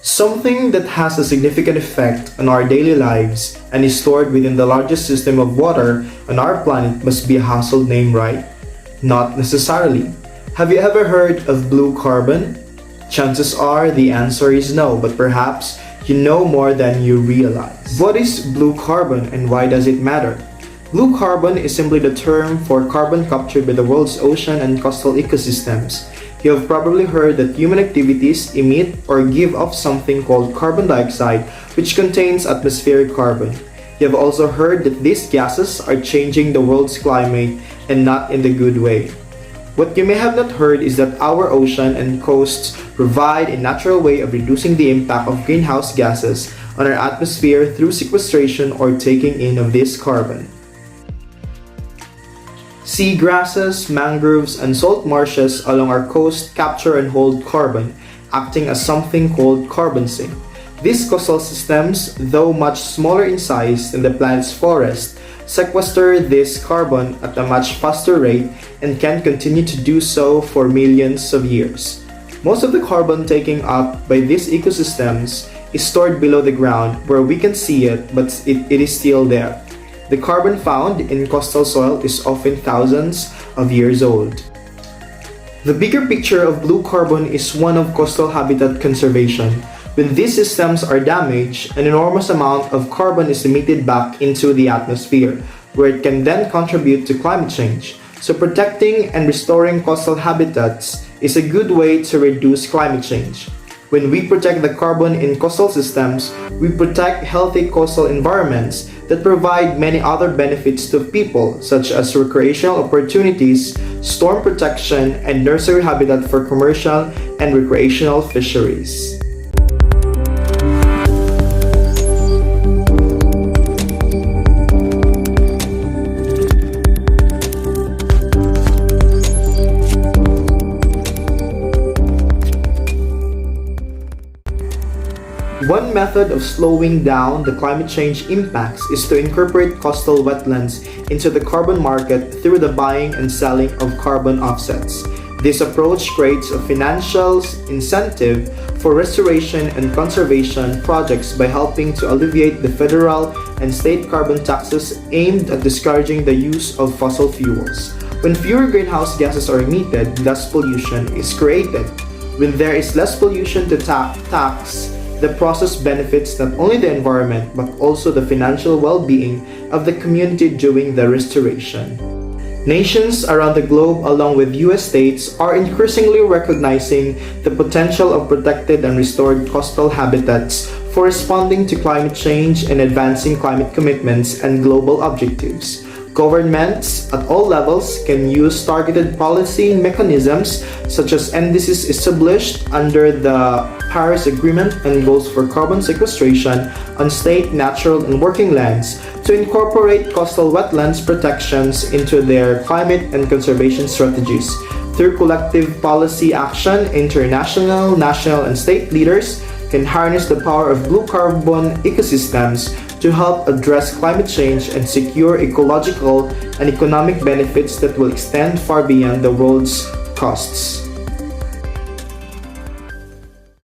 Something that has a significant effect on our daily lives and is stored within the largest system of water on our planet must be a household name, right? Not necessarily. Have you ever heard of blue carbon? Chances are the answer is no, but perhaps you know more than you realize. What is blue carbon and why does it matter? Blue carbon is simply the term for carbon captured by the world's ocean and coastal ecosystems. You have probably heard that human activities emit or give off something called carbon dioxide, which contains atmospheric carbon. You have also heard that these gases are changing the world's climate and not in the good way. What you may have not heard is that our ocean and coasts provide a natural way of reducing the impact of greenhouse gases on our atmosphere through sequestration or taking in of this carbon. Seagrasses, mangroves, and salt marshes along our coast capture and hold carbon, acting as something called carbon sink. These coastal systems, though much smaller in size than the planet's forest, sequester this carbon at a much faster rate and can continue to do so for millions of years. Most of the carbon taken up by these ecosystems is stored below the ground where we can see it, but it is still there. The carbon found in coastal soil is often thousands of years old. The bigger picture of blue carbon is one of coastal habitat conservation. When these systems are damaged, an enormous amount of carbon is emitted back into the atmosphere, where it can then contribute to climate change. So protecting and restoring coastal habitats is a good way to reduce climate change. When we protect the carbon in coastal systems, we protect healthy coastal environments that provide many other benefits to people, such as recreational opportunities, storm protection, and nursery habitat for commercial and recreational fisheries. One method of slowing down the climate change impacts is to incorporate coastal wetlands into the carbon market through the buying and selling of carbon offsets. This approach creates a financial incentive for restoration and conservation projects by helping to alleviate the federal and state carbon taxes aimed at discouraging the use of fossil fuels. When fewer greenhouse gases are emitted, less pollution is created. When there is less pollution to tax, the process benefits not only the environment but also the financial well-being of the community during the restoration. Nations around the globe, along with US states, are increasingly recognizing the potential of protected and restored coastal habitats for responding to climate change and advancing climate commitments and global objectives. Governments at all levels can use targeted policy mechanisms such as NDCs established under the Paris Agreement and goals for carbon sequestration on state, natural, and working lands to incorporate coastal wetlands protections into their climate and conservation strategies. Through collective policy action, international, national, and state leaders can harness the power of blue carbon ecosystems to help address climate change and secure ecological and economic benefits that will extend far beyond the world's coasts.